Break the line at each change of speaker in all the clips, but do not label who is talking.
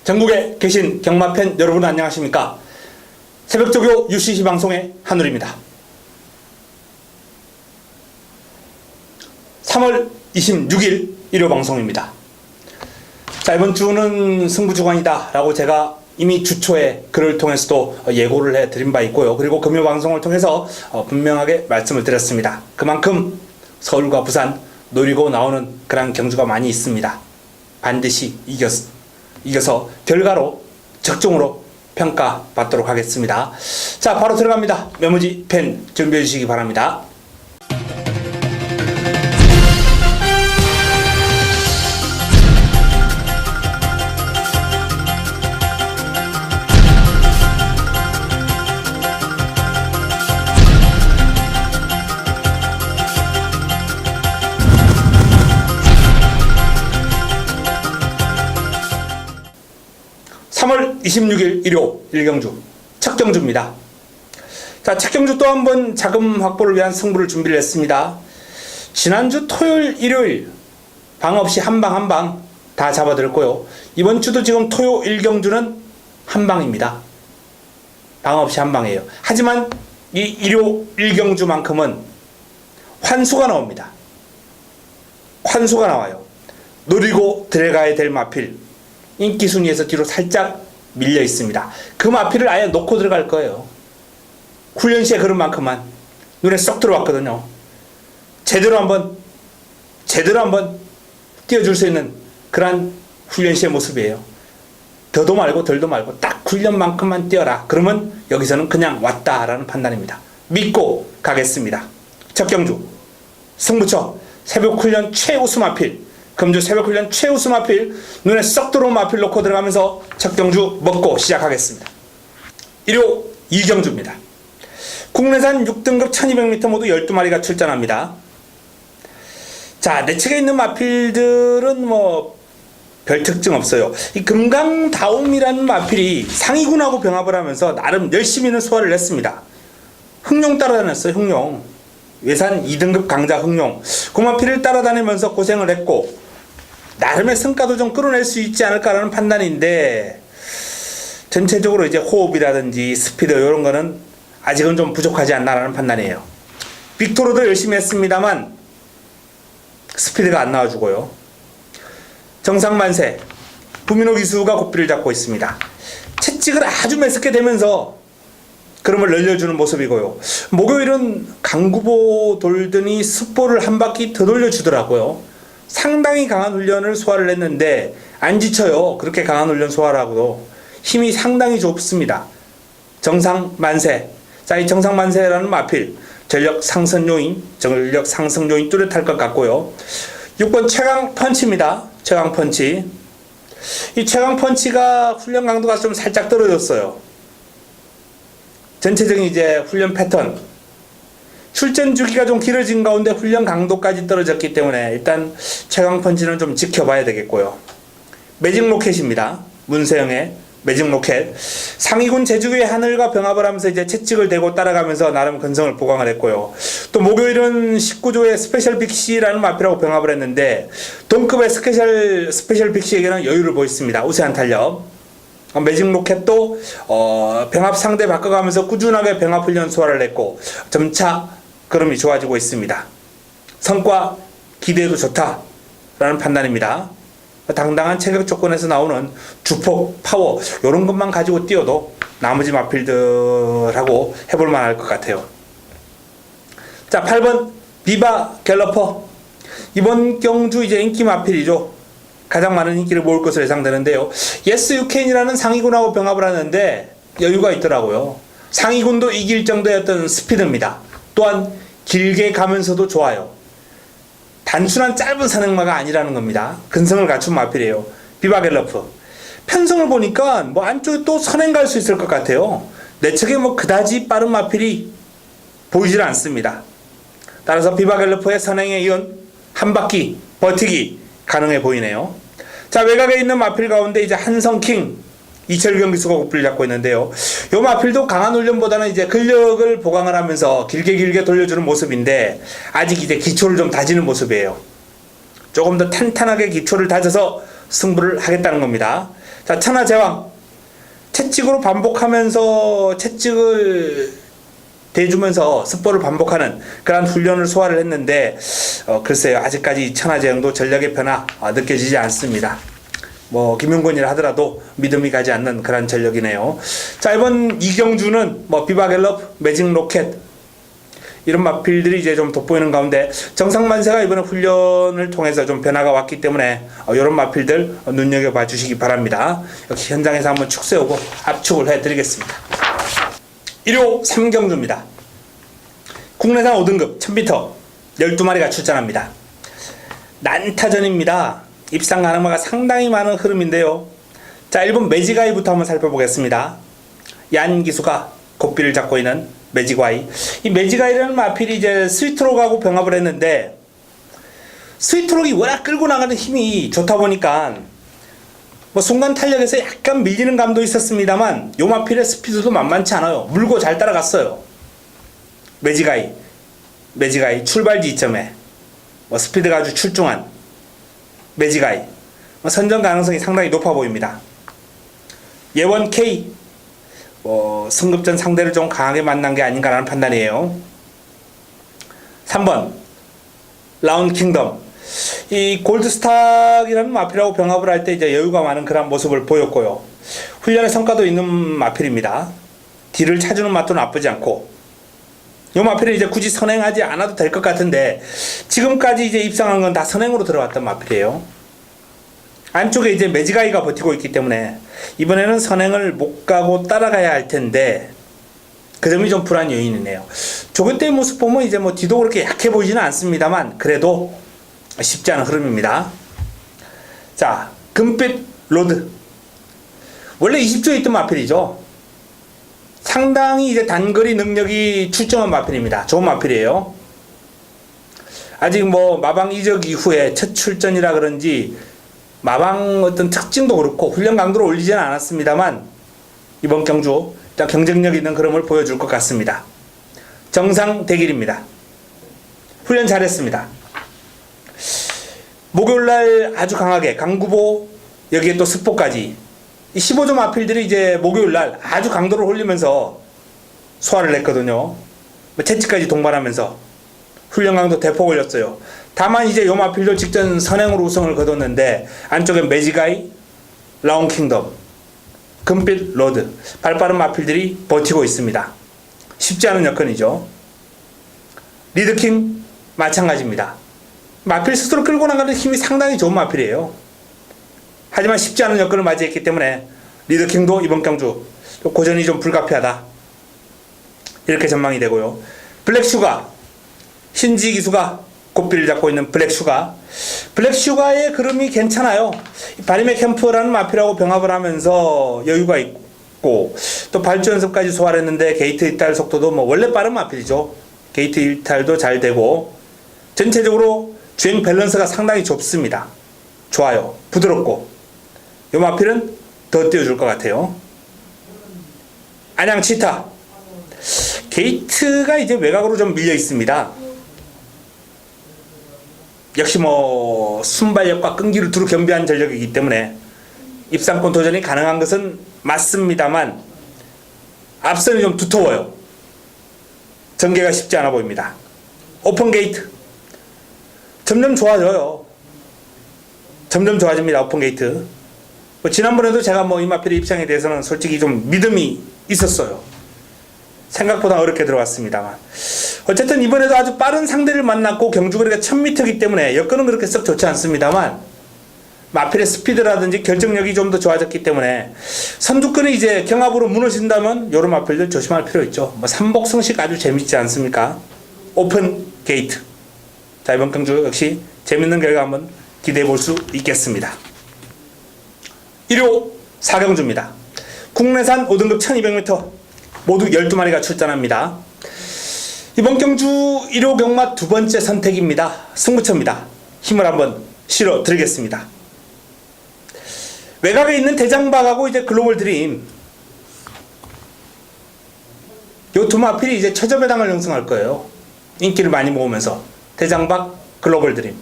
전국에 계신 경마팬 여러분 안녕하십니까? 새벽조교 UCC 방송의 한울입니다. 3월 26일 일요 방송입니다. 자, 이번 주는 승부주간이다 라고 제가 이미 주초에 글을 통해서도 예고를 해드린 바 있고요. 그리고 금요 방송을 통해서 분명하게 말씀을 드렸습니다. 그만큼 서울과 부산 노리고 나오는 그런 경주가 많이 있습니다. 반드시 이겨서 결과로 적중으로 평가받도록 하겠습니다. 자, 바로 들어갑니다. 메모지 펜 준비해 주시기 바랍니다. (3월 26일) 일요 1경주 첫 경주입니다. 자, 첫 경주 또 한 번 자금 확보를 위한 승부를 준비를 했습니다. 지난주 토요일 일요일 방 없이 한 방 다 잡아드렸고요. 이번 주도 지금 토요 1경주는 한 방입니다. 방 없이 한 방이에요. 하지만 이 일요 1경주만큼은 환수가 나옵니다. 환수가 나와요. 노리고 들어가야 될 마필, 인기 순위에서 뒤로 살짝 밀려 있습니다. 그 마필을 아예 놓고 들어갈 거예요. 훈련 시에 그런 만큼만 눈에 쏙 들어왔거든요. 제대로 한번 띄워줄 수 있는 그런 훈련 시의 모습이에요. 더도 말고 덜도 말고 딱 훈련만큼만 뛰어라. 그러면 여기서는 그냥 왔다라는 판단입니다. 믿고 가겠습니다. 첫 경주 승부처 새벽 훈련 최우수 마필, 금주 새벽 훈련 최우수 마필, 눈에 쏙 들어온 마필 놓고 들어가면서 첫 경주 먹고 시작하겠습니다. 일요 2경주입니다. 국내산 6등급 1200m 모두 12마리가 출전합니다. 자, 내 측에 있는 마필들은 별 특징 없어요. 이 금강다움이라는 마필이 상위군하고 병합을 하면서 나름 열심히는 소화를 했습니다. 흥룡 따라다녔어요. 흥룡. 외산 2등급 강자 흥룡. 그 마필을 따라다니면서 고생을 했고 나름의 성과도 좀 끌어낼 수 있지 않을까라는 판단인데, 전체적으로 이제 호흡이라든지 스피드 이런 거는 아직은 좀 부족하지 않나라는 판단이에요. 빅토르도 열심히 했습니다만 스피드가 안 나와주고요. 정상만세 부민호 기수가 고삐를 잡고 있습니다. 채찍을 아주 매섭게 대면서 그름을 늘려주는 모습이고요. 목요일은 강구보 돌더니 습보를 한 바퀴 더 돌려주더라고요. 상당히 강한 훈련을 소화를 했는데 안 지쳐요. 그렇게 강한 훈련 소화라고도 힘이 상당히 좋습니다. 정상만세. 자, 이 정상만세라는 마필 전력 상승 요인 뚜렷할 것 같고요. 6번 최강펀치입니다. 최강펀치. 이 최강펀치가 훈련 강도가 좀 살짝 떨어졌어요. 전체적인 이제 훈련 패턴, 출전 주기가 좀 길어진 가운데 훈련 강도까지 떨어졌기 때문에 일단 최강펀치는 좀 지켜봐야 되겠고요. 매직 로켓입니다. 문세영의 매직 로켓. 상위군 제주의 하늘과 병합을 하면서 이제 채찍을 대고 따라가면서 나름 근성을 보강을 했고요. 또 목요일은 19조의 스페셜 빅시라는 마필하고 병합을 했는데 동급의 스페셜 빅시에게는 여유를 보였습니다. 우세한 탄력. 매직 로켓도 병합 상대 바꿔가면서 꾸준하게 병합 훈련 소화를 했고 점차 걸음이 좋아지고 있습니다. 성과 기대도 좋다라는 판단입니다. 당당한 체격 조건에서 나오는 주폭, 파워 이런 것만 가지고 뛰어도 나머지 마필들하고 해볼 만할 것 같아요. 자, 8번 비바 갤러퍼. 이번 경주 이제 인기 마필이죠. 가장 많은 인기를 모을 것으로 예상되는데요. 예스 유캔이라는 상위군하고 병합을 하는데 여유가 있더라고요. 상위군도 이길 정도의 어떤 스피드입니다. 또한 길게 가면서도 좋아요. 단순한 짧은 산행마가 아니라는 겁니다. 근성을 갖춘 마필이에요. 비바갤러프. 편성을 보니까 안쪽에 또 선행 갈 수 있을 것 같아요. 내 측에 그다지 빠른 마필이 보이질 않습니다. 따라서 비바갤러프의 선행에 이은 한 바퀴 버티기 가능해 보이네요. 자, 외곽에 있는 마필 가운데 이제 한성킹 이철경 기수가 고삐를 잡고 있는데요. 이 마필도 강한 훈련보다는 이제 근력을 보강을 하면서 길게 돌려주는 모습인데 아직 이제 기초를 좀 다지는 모습이에요. 조금 더 탄탄하게 기초를 다져서 승부를 하겠다는 겁니다. 자, 천하제왕. 채찍으로 반복하면서 채찍을 대주면서 습보를 반복하는 그런 훈련을 소화를 했는데 글쎄요, 아직까지 천하제왕도 전략의 변화 느껴지지 않습니다. 뭐 김용건이라 하더라도 믿음이 가지 않는 그런 전력이네요. 자, 이번 이경주는 뭐 비바갤럽, 매직 로켓 이런 마필들이 이제 좀 돋보이는 가운데 정상만세가 이번에 훈련을 통해서 좀 변화가 왔기 때문에 이런 마필들 눈여겨봐 주시기 바랍니다. 역시 현장에서 한번 축 세우고 압축을 해드리겠습니다. 1호 삼경주입니다. 국내산 5등급 1000m 12마리가 출전합니다. 난타전입니다. 입상 가능마가 상당히 많은 흐름인데요. 자, 1번 매직아이부터 한번 살펴보겠습니다. 얀기수가 고삐를 잡고 있는 매직아이. 이 매직아이라는 마필이 이제 스위트록하고 병합을 했는데 스위트록이 워낙 끌고 나가는 힘이 좋다 보니까 뭐 순간 탄력에서 약간 밀리는 감도 있었습니다만 요 마필의 스피드도 만만치 않아요. 물고 잘 따라갔어요. 매직아이 출발 지점에 뭐 스피드가 아주 출중한 매직아이, 선전 가능성이 상당히 높아 보입니다. 예원 K, 승급전 상대를 좀 강하게 만난 게 아닌가라는 판단이에요. 3번 라운 킹덤. 이 골드스탁이라는 마필하고 병합을 할 때 이제 여유가 많은 그런 모습을 보였고요. 훈련의 성과도 있는 마필입니다. 뒤를 차주는 맛도 나쁘지 않고, 이 마필은 이제 굳이 선행하지 않아도 될 것 같은데 지금까지 이제 입상한 건 다 선행으로 들어왔던 마필이에요. 안쪽에 이제 매직아이가 버티고 있기 때문에 이번에는 선행을 못 가고 따라가야 할 텐데 그 점이 좀 불안 요인이네요. 조교대의 모습 보면 이제 뭐 뒤도 그렇게 약해 보이지는 않습니다만 그래도 쉽지 않은 흐름입니다. 자, 금빛 로드. 원래 20조에 있던 마필이죠. 상당히 이제 단거리 능력이 출중한 마필입니다. 좋은 마필이에요. 아직 뭐 마방 이적 이후에 첫 출전이라 그런지 마방 어떤 특징도 그렇고 훈련 강도를 올리지는 않았습니다만 이번 경주 일단 경쟁력 있는 흐름을 보여줄 것 같습니다. 정상 대길입니다. 훈련 잘했습니다. 목요일날 아주 강하게 강구보 여기에 또 습보까지 이 15조 마필들이 이제 목요일날 아주 강도를 올리면서 소화를 했거든요. 채찍까지 동반하면서 훈련 강도 대폭 올렸어요. 다만 이제 요 마필도 직전 선행으로 우승을 거뒀는데 안쪽에 매직아이, 라운 킹덤, 금빛 로드 발빠른 마필들이 버티고 있습니다. 쉽지 않은 여건이죠. 리드킹 마찬가지입니다. 마필 스스로 끌고 나가는 힘이 상당히 좋은 마필이에요. 하지만 쉽지 않은 여건을 맞이했기 때문에 리드킹도 이번 경주 고전이 좀 불가피하다 이렇게 전망이 되고요. 블랙슈가, 신지 기수가 고삐를 잡고 있는 블랙슈가의 그름이 괜찮아요. 바리메 캠프라는 마필하고 병합을 하면서 여유가 있고 또 발주 연습까지 소화를 했는데 게이트 이탈 속도도 뭐 원래 빠른 마필이죠. 게이트 이탈도 잘 되고 전체적으로 주행 밸런스가 상당히 좁습니다. 좋아요. 부드럽고 이 마필은 더 띄워줄 것 같아요. 안양 치타. 게이트가 이제 외곽으로 좀 밀려 있습니다. 역시 뭐 순발력과 끈기를 두루 겸비한 전력이기 때문에 입상권 도전이 가능한 것은 맞습니다만 앞선이 좀 두터워요. 전개가 쉽지 않아 보입니다. 오픈 게이트 점점 좋아져요. 점점 좋아집니다. 오픈 게이트. 뭐 지난번에도 제가 뭐 이 마필의 입상에 대해서는 솔직히 좀 믿음이 있었어요. 생각보다 어렵게 들어왔습니다만 어쨌든 이번에도 아주 빠른 상대를 만났고 경주거리가 1000m이기 때문에 여건은 그렇게 썩 좋지 않습니다만 마필의 스피드라든지 결정력이 좀 더 좋아졌기 때문에 선두권이 이제 경합으로 무너진다면 이런 마필들 조심할 필요 있죠. 뭐 삼복승식 아주 재밌지 않습니까? 오픈 게이트. 자, 이번 경주 역시 재밌는 결과 한번 기대해 볼 수 있겠습니다. 1호 4경주입니다. 국내산 5등급 1200m 모두 12마리가 출전합니다. 이번 경주 1호 경마 두 번째 선택입니다. 승부처입니다. 힘을 한번 실어 드리겠습니다. 외곽에 있는 대장박하고 이제 글로벌 드림 요 두 마필이 이제 최저배당을 형성할 거예요. 인기를 많이 모으면서 대장박, 글로벌 드림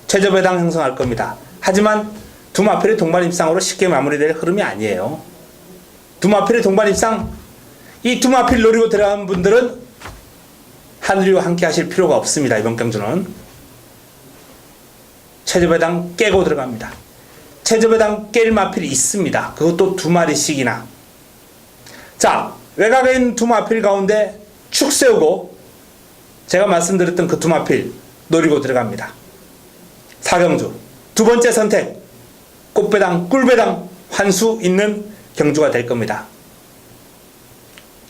최저배당 형성할 겁니다. 하지만 두 마필의 동반 입상으로 쉽게 마무리될 흐름이 아니에요. 두 마필의 동반 입상, 이 두 마필 노리고 들어간 분들은 하늘이와 함께 하실 필요가 없습니다. 이번 경주는 최저배당 깨고 들어갑니다. 최저배당 깰 마필이 있습니다. 그것도 두 마리씩이나. 자, 외곽에 있는 두 마필 가운데 축 세우고 제가 말씀드렸던 그 두 마필 노리고 들어갑니다. 4경주 두 번째 선택, 꽃배당 꿀배당 환수 있는 경주가 될 겁니다.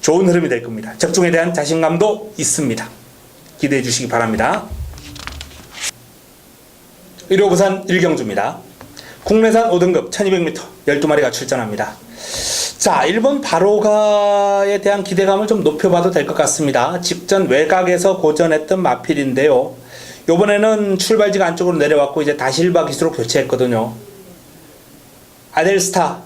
좋은 흐름이 될 겁니다. 적중에 대한 자신감도 있습니다. 기대해 주시기 바랍니다. 1호 부산 1경주입니다. 국내산 5등급 1200m 12마리가 출전합니다. 자, 1번 바로가에 대한 기대감을 좀 높여봐도 될 것 같습니다. 직전 외곽에서 고전했던 마필인데요. 요번에는 출발지가 안쪽으로 내려왔고 이제 다실바 기수로 교체했거든요. 아델스타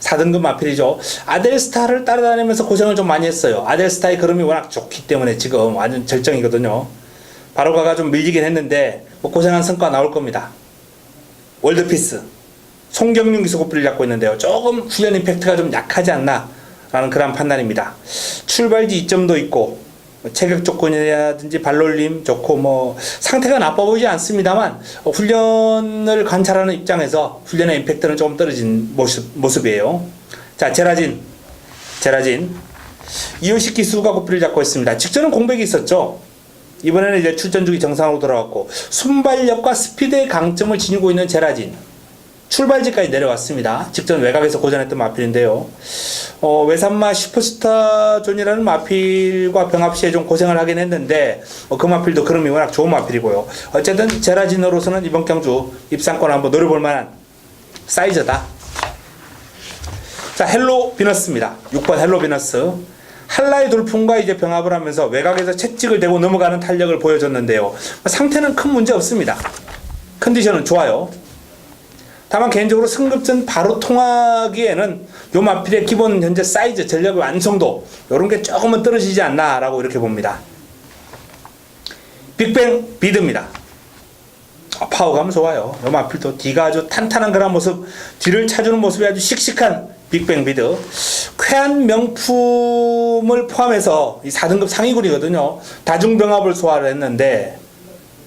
4등급 마필이죠. 아델스타를 따라다니면서 고생을 좀 많이 했어요. 아델스타의 걸음이 워낙 좋기 때문에 지금 완전 절정이거든요. 바로가가 좀 밀리긴 했는데 뭐 고생한 성과 나올 겁니다. 월드피스 송경윤 기수 고삐를 잡고 있는데요. 조금 훈련 임팩트가 좀 약하지 않나 라는 그런 판단입니다. 출발지 이점도 있고 체격 조건이라든지 발놀림 좋고 뭐 상태가 나빠 보이지 않습니다만 훈련을 관찰하는 입장에서 훈련의 임팩트는 조금 떨어진 모습이에요. 자, 제라진 이효식 기수가 고삐를 잡고 있습니다. 직전은 공백이 있었죠. 이번에는 이제 출전 주기 정상으로 돌아왔고 순발력과 스피드의 강점을 지니고 있는 제라진 출발지까지 내려왔습니다. 직전 외곽에서 고전했던 마필인데요. 외산마 슈퍼스타존이라는 마필과 병합 시에 좀 고생을 하긴 했는데 그 마필도 그름이 워낙 좋은 마필이고요. 어쨌든 제라진으로서는 이번 경주 입상권 한번 노려볼 만한 사이즈다. 자, 헬로 비너스입니다. 6번 헬로 비너스. 한라의 돌풍과 이제 병합을 하면서 외곽에서 채찍을 대고 넘어가는 탄력을 보여줬는데요. 상태는 큰 문제 없습니다. 컨디션은 좋아요. 다만 개인적으로 승급전 바로 통하기에는 요 마필의 기본 현재 사이즈, 전력의 완성도 요런 게 조금은 떨어지지 않나 라고 이렇게 봅니다. 빅뱅 비드입니다. 파워감 좋아요. 요 마필도 뒤가 아주 탄탄한 그런 모습, 뒤를 차주는 모습이 아주 씩씩한 빅뱅 비드. 쾌한 명품을 포함해서 이 4등급 상위군이거든요. 다중병합을 소화를 했는데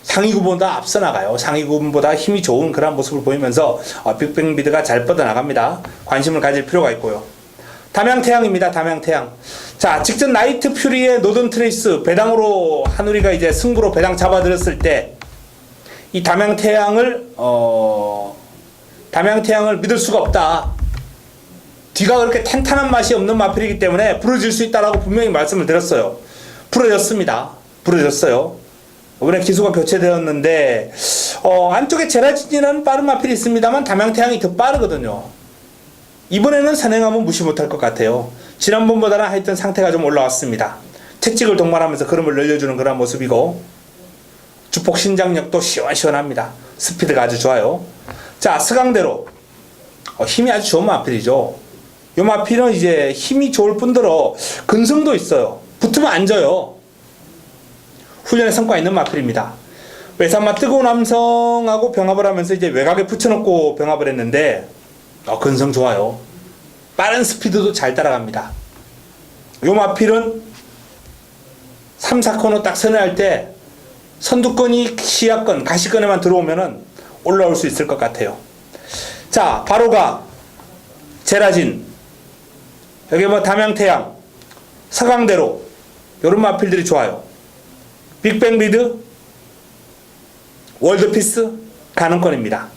상위군보다 앞서 나가요. 상위군보다 힘이 좋은 그런 모습을 보이면서 빅뱅 비드가 잘 뻗어나갑니다. 관심을 가질 필요가 있고요. 담양태양입니다. 담양태양. 자, 직전 나이트 퓨리의 노던 트레이스 배당으로 한우리가 이제 승부로 배당 잡아들였을 때 이 담양태양을 믿을 수가 없다. 뒤가 그렇게 탄탄한 맛이 없는 마필이기 때문에 부러질 수 있다라고 분명히 말씀을 드렸어요. 부러졌습니다. 부러졌어요. 이번에 기수가 교체되었는데 안쪽에 제라진이라는 빠른 마필이 있습니다만 담양태양이 더 빠르거든요. 이번에는 선행하면 무시 못할 것 같아요. 지난번보다는 하여튼 상태가 좀 올라왔습니다. 채찍을 동반하면서 걸음을 늘려주는 그런 모습이고 주폭 신장력도 시원시원합니다. 스피드가 아주 좋아요. 자, 스강대로 힘이 아주 좋은 마필이죠. 이 마필은 이제 힘이 좋을 뿐더러 근성도 있어요. 붙으면 안 져요. 훈련의 성과 있는 마필입니다. 외산마 뜨거운 함성하고 병합을 하면서 이제 외곽에 붙여놓고 병합을 했는데 근성 좋아요. 빠른 스피드도 잘 따라갑니다. 이 마필은 3, 4코너 딱 선회할 때 선두권이 시야권, 가시권에만 들어오면은 올라올 수 있을 것 같아요. 자, 바로가 제라진, 여기 뭐 담양태양, 서강대로 이런 마필들이 좋아요. 빅뱅 비드, 월드피스 가능권입니다.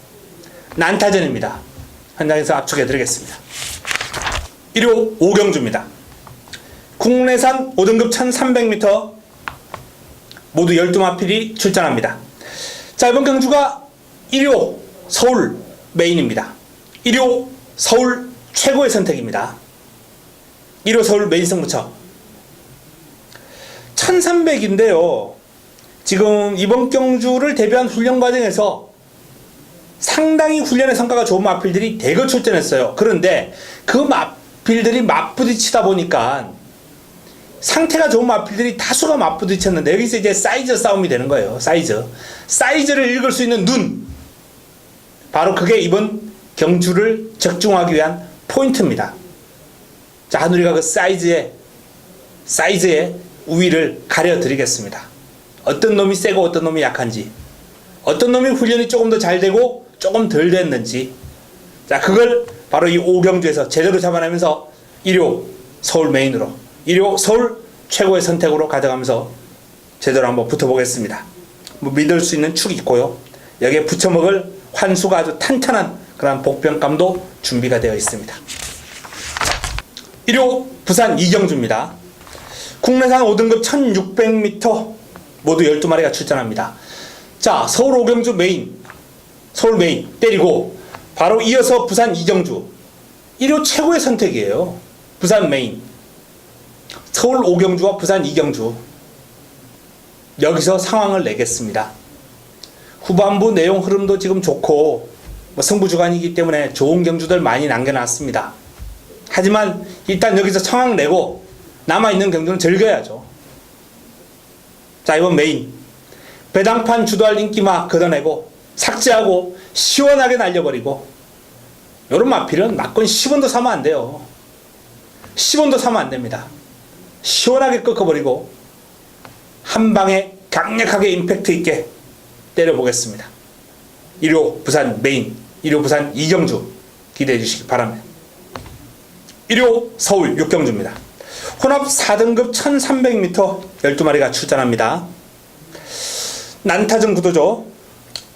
난타전입니다. 현장에서 압축해 드리겠습니다. 1호 5경주입니다. 국내산 5등급 1300m 모두 12마필이 출전합니다. 자, 이번 경주가 1호 서울 메인입니다. 1호 서울 최고의 선택입니다. 1호 서울 메인 승부처 1300인데요. 지금 이번 경주를 대비한 훈련 과정에서 상당히 훈련의 성과가 좋은 마필들이 대거 출전했어요. 그런데 그 마필들이 맞부딪히다 보니까 상태가 좋은 마필들이 다수가 맞부딪혔는데 여기서 이제 사이즈 싸움이 되는 거예요. 사이즈를 읽을 수 있는 눈, 바로 그게 이번 경주를 적중하기 위한 포인트입니다. 자, 한우리가 그 사이즈의 우위를 가려드리겠습니다. 어떤 놈이 세고 어떤 놈이 약한지, 어떤 놈이 훈련이 조금 더 잘 되고 조금 덜 됐는지, 자, 그걸 바로 이 5경주에서 제대로 잡아내면서 1호 서울 메인으로, 1호 서울 최고의 선택으로 가져가면서 제대로 한번 붙어보겠습니다. 뭐 믿을 수 있는 축이 있고요. 여기에 붙여먹을 환수가 아주 탄탄한 그런 복병감도 준비가 되어 있습니다. 1호 부산 이경주입니다. 국내산 5등급 1600m 모두 12마리가 출전합니다. 자, 서울 5경주 메인, 서울 메인 때리고 바로 이어서 부산 이경주 1호 최고의 선택이에요. 부산 메인, 서울 5경주와 부산 이경주, 여기서 상황을 내겠습니다. 후반부 내용 흐름도 지금 좋고 승부주간이기 때문에 좋은 경주들 많이 남겨놨습니다. 하지만 일단 여기서 상황 내고 남아있는 경주는 즐겨야죠. 자, 이번 메인 배당판 주도할 인기마 걷어내고 삭제하고 시원하게 날려버리고, 요런 마필은 막건 10원도 사면 안 돼요. 10원도 사면 안 됩니다. 시원하게 꺾어버리고 한 방에 강력하게 임팩트 있게 때려보겠습니다. 1호 부산 메인, 1호 부산 이경주 기대해 주시기 바랍니다. 1호 서울 6경주입니다. 혼합 4등급 1300m 12마리가 출전합니다. 난타전 구도죠.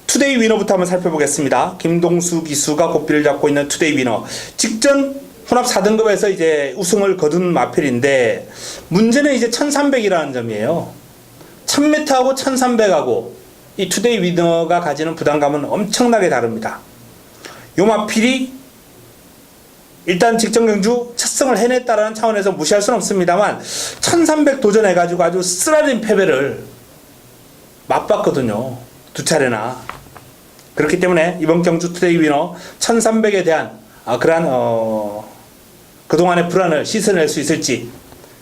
투데이 위너부터 한번 살펴보겠습니다. 김동수 기수가 고삐를 잡고 있는 투데이 위너. 직전 혼합 4등급에서 이제 우승을 거둔 마필인데, 문제는 이제 1300이라는 점이에요. 1000m하고 1300하고 이 투데이 위너가 가지는 부담감은 엄청나게 다릅니다. 요 마필이 일단 직전 경주 첫 승을 해냈다라는 차원에서 무시할 수는 없습니다만 1300 도전해가지고 아주 쓰라린 패배를 맛봤거든요. 두 차례나. 그렇기 때문에 이번 경주 투데이 위너 1300에 대한 그러한 그동안의 불안을 씻어낼 수 있을지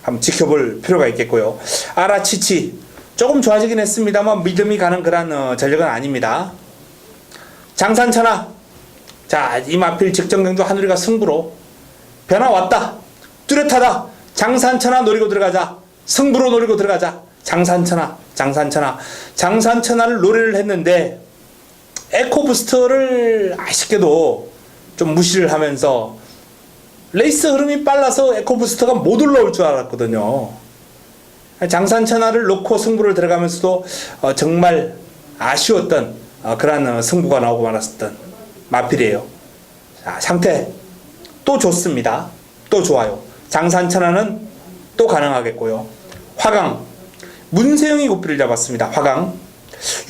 한번 지켜볼 필요가 있겠고요. 아라치치 조금 좋아지긴 했습니다만 믿음이 가는 그런 전력은 아닙니다. 장산천하, 자, 이 마필 직전 경주 한우리가 승부로 변화 왔다, 뚜렷하다, 장산천하 노리고 들어가자, 승부로 노리고 들어가자, 장산천하를 노래를 했는데 에코부스터를 아쉽게도 좀 무시를 하면서 레이스 흐름이 빨라서 에코부스터가 못 올라올 줄 알았거든요. 장산천하를 놓고 승부를 들어가면서도 정말 아쉬웠던 그러한 승부가 나오고 말았었던 마필이에요. 자, 상태 또 좋습니다. 또 좋아요. 장산천하는 또 가능하겠고요. 화강 문세영이 고삐를 잡았습니다. 화강,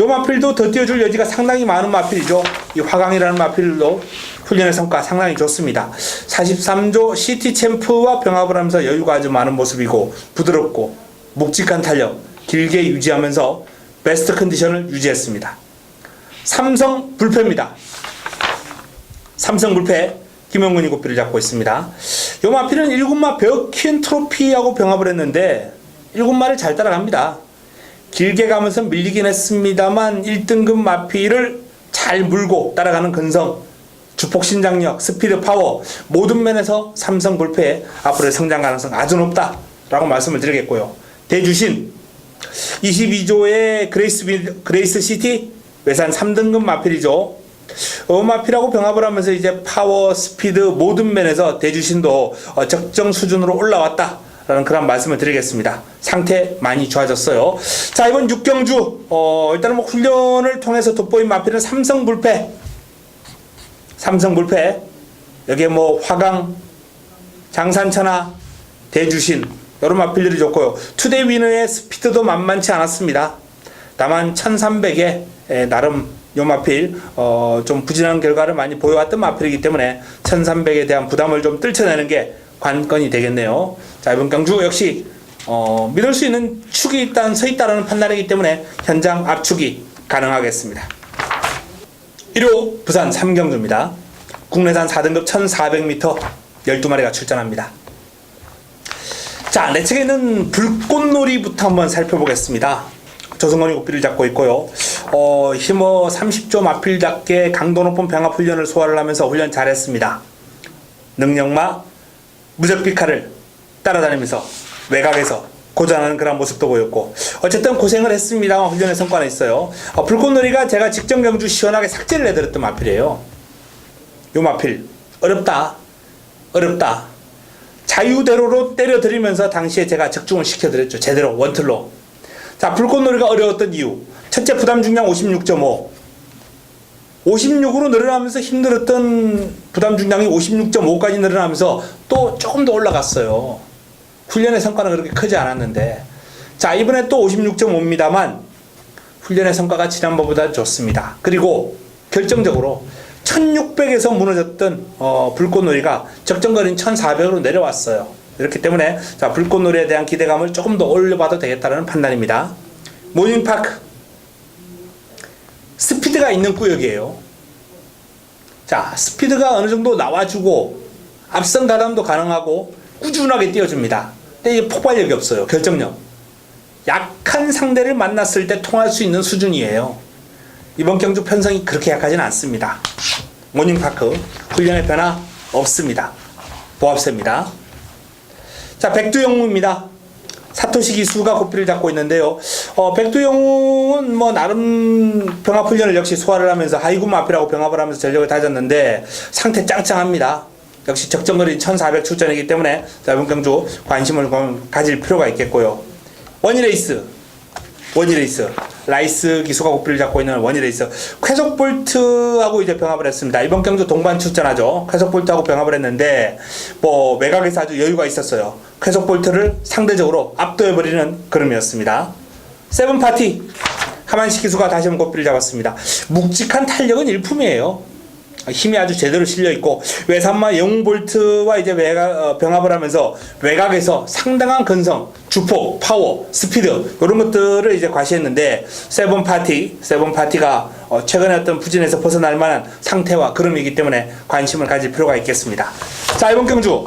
요 마필도 더 띄워줄 여지가 상당히 많은 마필이죠. 이 화강이라는 마필도 훈련의 성과 상당히 좋습니다. 43조 시티 챔프와 병합을 하면서 여유가 아주 많은 모습이고 부드럽고 묵직한 탄력 길게 유지하면서 베스트 컨디션을 유지했습니다. 삼성 불패입니다. 삼성 불패 김영근이 고삐를 잡고 있습니다. 요 마필은 1군마 벽킨 트로피하고 병합을 했는데 1군마를 잘 따라갑니다. 길게 가면서 밀리긴 했습니다만 1등급 마필을 잘 물고 따라가는 근성, 주폭 신장력, 스피드, 파워 모든 면에서 삼성 불패의 앞으로의 성장 가능성 아주 높다라고 말씀을 드리겠고요. 대주신 22조의 그레이스 시티 외산 3등급 마필이죠. 마필하고 병합을 하면서 이제 파워, 스피드 모든 면에서 대주신도 적정 수준으로 올라왔다 라는 그런 말씀을 드리겠습니다. 상태 많이 좋아졌어요. 자, 이번 6경주 일단은 뭐 훈련을 통해서 돋보인 마필은 삼성불패, 여기에 뭐 화강, 장산천하, 대주신 이런 마필들이 좋고요. 투데이 위너의 스피드도 만만치 않았습니다. 다만 1300에 나름 요 마필 좀 부진한 결과를 많이 보여왔던 마필이기 때문에 1300에 대한 부담을 좀 떨쳐내는 게 관건이 되겠네요. 자, 이번 경주 역시 믿을 수 있는 축이 일단 서 있다는 판단이기 때문에 현장 압축이 가능하겠습니다. 1호 부산 3경주입니다. 국내산 4등급 1400m 12마리가 출전합니다. 자, 내측에 있는 불꽃놀이부터 한번 살펴보겠습니다. 조승건이 고삐를 잡고 있고요. 힘어 30조 마필답게 강도 높은 병합 훈련을 소화를 하면서 훈련 잘했습니다. 능력마 무적비카를 따라다니면서 외곽에서 고전하는 그런 모습도 보였고, 어쨌든 고생을 했습니다만 훈련의 성과는 있어요. 불꽃놀이가 제가 직전 경주 시원하게 삭제를 해드렸던 마필이에요. 요 마필 어렵다. 자유대로로 때려드리면서 당시에 제가 적중을 시켜드렸죠. 제대로 원틀로. 자, 불꽃놀이가 어려웠던 이유. 첫째, 부담 중량 56.5. 56으로 늘어나면서 힘들었던 부담 중량이 56.5까지 늘어나면서 또 조금 더 올라갔어요. 훈련의 성과는 그렇게 크지 않았는데, 자, 이번에 또 56.5입니다만 훈련의 성과가 지난번보다 좋습니다. 그리고 결정적으로 1600에서 무너졌던 불꽃놀이가 적정거리는 1400으로 내려왔어요. 이렇기 때문에 자, 불꽃놀이에 대한 기대감을 조금 더 올려봐도 되겠다는 판단입니다. 모닝파크 스피드가 있는 구역이에요. 자, 스피드가 어느 정도 나와주고 앞선 가담도 가능하고 꾸준하게 띄워줍니다. 근데 이게 폭발력이 없어요. 결정력. 약한 상대를 만났을 때 통할 수 있는 수준이에요. 이번 경주 편성이 그렇게 약하지는 않습니다. 모닝파크 훈련의 변화 없습니다. 보합세입니다. 자, 백두영웅입니다. 사토시 기수가 고삐를 잡고 있는데요. 백두영웅은 뭐 나름 병합 훈련을 역시 소화를 하면서 하이군 마필하고 병합을 하면서 전력을 다졌는데 상태 짱짱합니다. 역시 적정거리 1400 출전이기 때문에 이번 경주 관심을 가질 필요가 있겠고요. 원희레이스 라이스 기수가 고삐를 잡고 있는 원희레이스 쾌속볼트하고 이제 병합을 했습니다. 이번 경주 동반 출전하죠. 쾌속볼트하고 병합을 했는데 뭐 외곽에서 아주 여유가 있었어요. 쾌속볼트를 상대적으로 압도해버리는 걸음이었습니다. 세븐파티 하만시 기수가 다시 한번 고삐를 잡았습니다. 묵직한 탄력은 일품이에요. 힘이 아주 제대로 실려있고 외산마 영웅볼트와 이제 병합을 하면서 외곽에서 상당한 근성, 주폭, 파워, 스피드 이런 것들을 이제 과시했는데 세븐파티가 최근에 어떤 부진에서 벗어날 만한 상태와 그름이기 때문에 관심을 가질 필요가 있겠습니다. 자, 이번 경주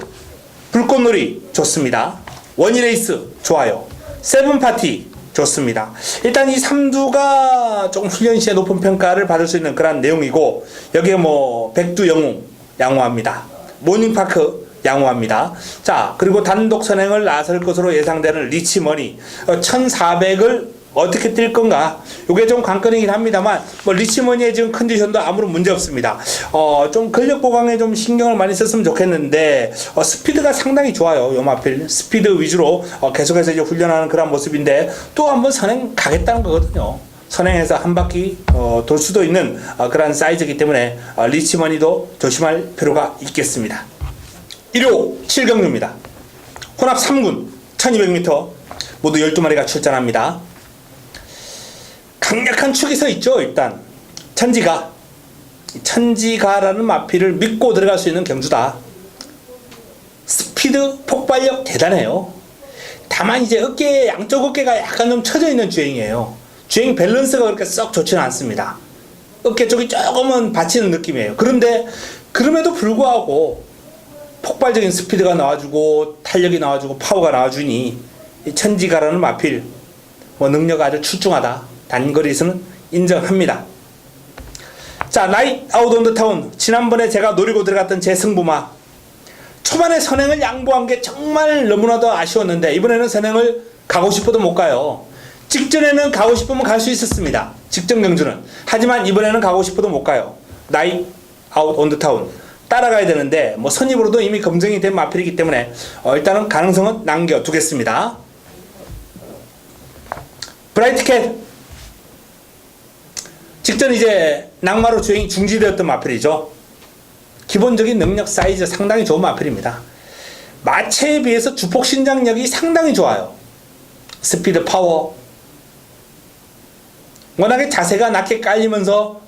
불꽃놀이 좋습니다. 원희레이스 좋아요. 세븐파티 좋습니다. 일단 이 3두가 조금 훈련 시에 높은 평가를 받을 수 있는 그런 내용이고, 여기에 뭐 백두영웅 양호합니다. 모닝파크 양호합니다. 자, 그리고 단독 선행을 나설 것으로 예상되는 리치머니 1400을 어떻게 뛸 건가? 이게 좀 관건이긴 합니다만 뭐 리치머니의 지금 컨디션도 아무런 문제 없습니다. 좀 근력 보강에 좀 신경을 많이 썼으면 좋겠는데 스피드가 상당히 좋아요. 요 마필 스피드 위주로 계속해서 이제 훈련하는 그런 모습인데 또 한번 선행 가겠다는 거거든요. 선행해서 한 바퀴 돌 수도 있는 그런 사이즈이기 때문에 리치머니도 조심할 필요가 있겠습니다. 1호 7경주입니다. 혼합 3군 1200m 모두 12마리가 출전합니다. 강력한 축이 서 있죠. 일단 천지가라는 마필을 믿고 들어갈 수 있는 경주다. 스피드 폭발력 대단해요. 다만 이제 양쪽 어깨가 약간 좀 처져 있는 주행이에요. 주행 밸런스가 그렇게 썩 좋지는 않습니다. 어깨 쪽이 조금은 받치는 느낌이에요. 그런데 그럼에도 불구하고 폭발적인 스피드가 나와주고 탄력이 나와주고 파워가 나와주니 이 천지가라는 마필 뭐 능력 아주 출중하다. 단거리에서는 인정합니다. 자, 나이트 아웃 온 더 타운 지난번에 제가 노리고 들어갔던 제 승부마 초반에 선행을 양보한 게 정말 너무나도 아쉬웠는데 이번에는 선행을 가고 싶어도 못 가요. 직전에는 가고 싶으면 갈 수 있었습니다. 직전 경주는. 하지만 이번에는 가고 싶어도 못 가요. 나이트 아웃 온 더 타운 따라가야 되는데 뭐 선입으로도 이미 검증이 된 마필이기 때문에 일단은 가능성은 남겨두겠습니다. 브라이트캣 직전 이제 낙마로 주행이 중지되었던 마필이죠. 기본적인 능력 사이즈 상당히 좋은 마필입니다. 마체에 비해서 주폭 신장력이 상당히 좋아요. 스피드, 파워. 워낙에 자세가 낮게 깔리면서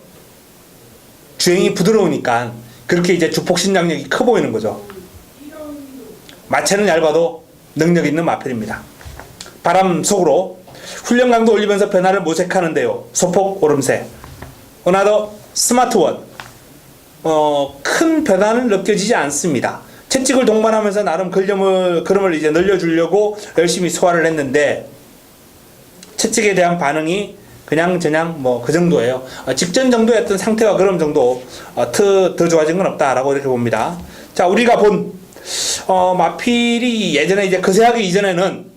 주행이 부드러우니까 그렇게 이제 주폭 신장력이 커 보이는 거죠. 마체는 얇아도 능력 있는 마필입니다. 바람 속으로 훈련 강도 올리면서 변화를 모색하는데요. 소폭 오름세. 어나더 스마트원. 큰 변화는 느껴지지 않습니다. 채찍을 동반하면서 나름 걸음을 이제 늘려주려고 열심히 소화를 했는데 채찍에 대한 반응이 그냥 뭐 그 정도예요. 직전 정도였던 상태와 그런 정도, 더 좋아진 건 없다라고 이렇게 봅니다. 자, 우리가 본 마필이 예전에 이제 거세하기 이전에는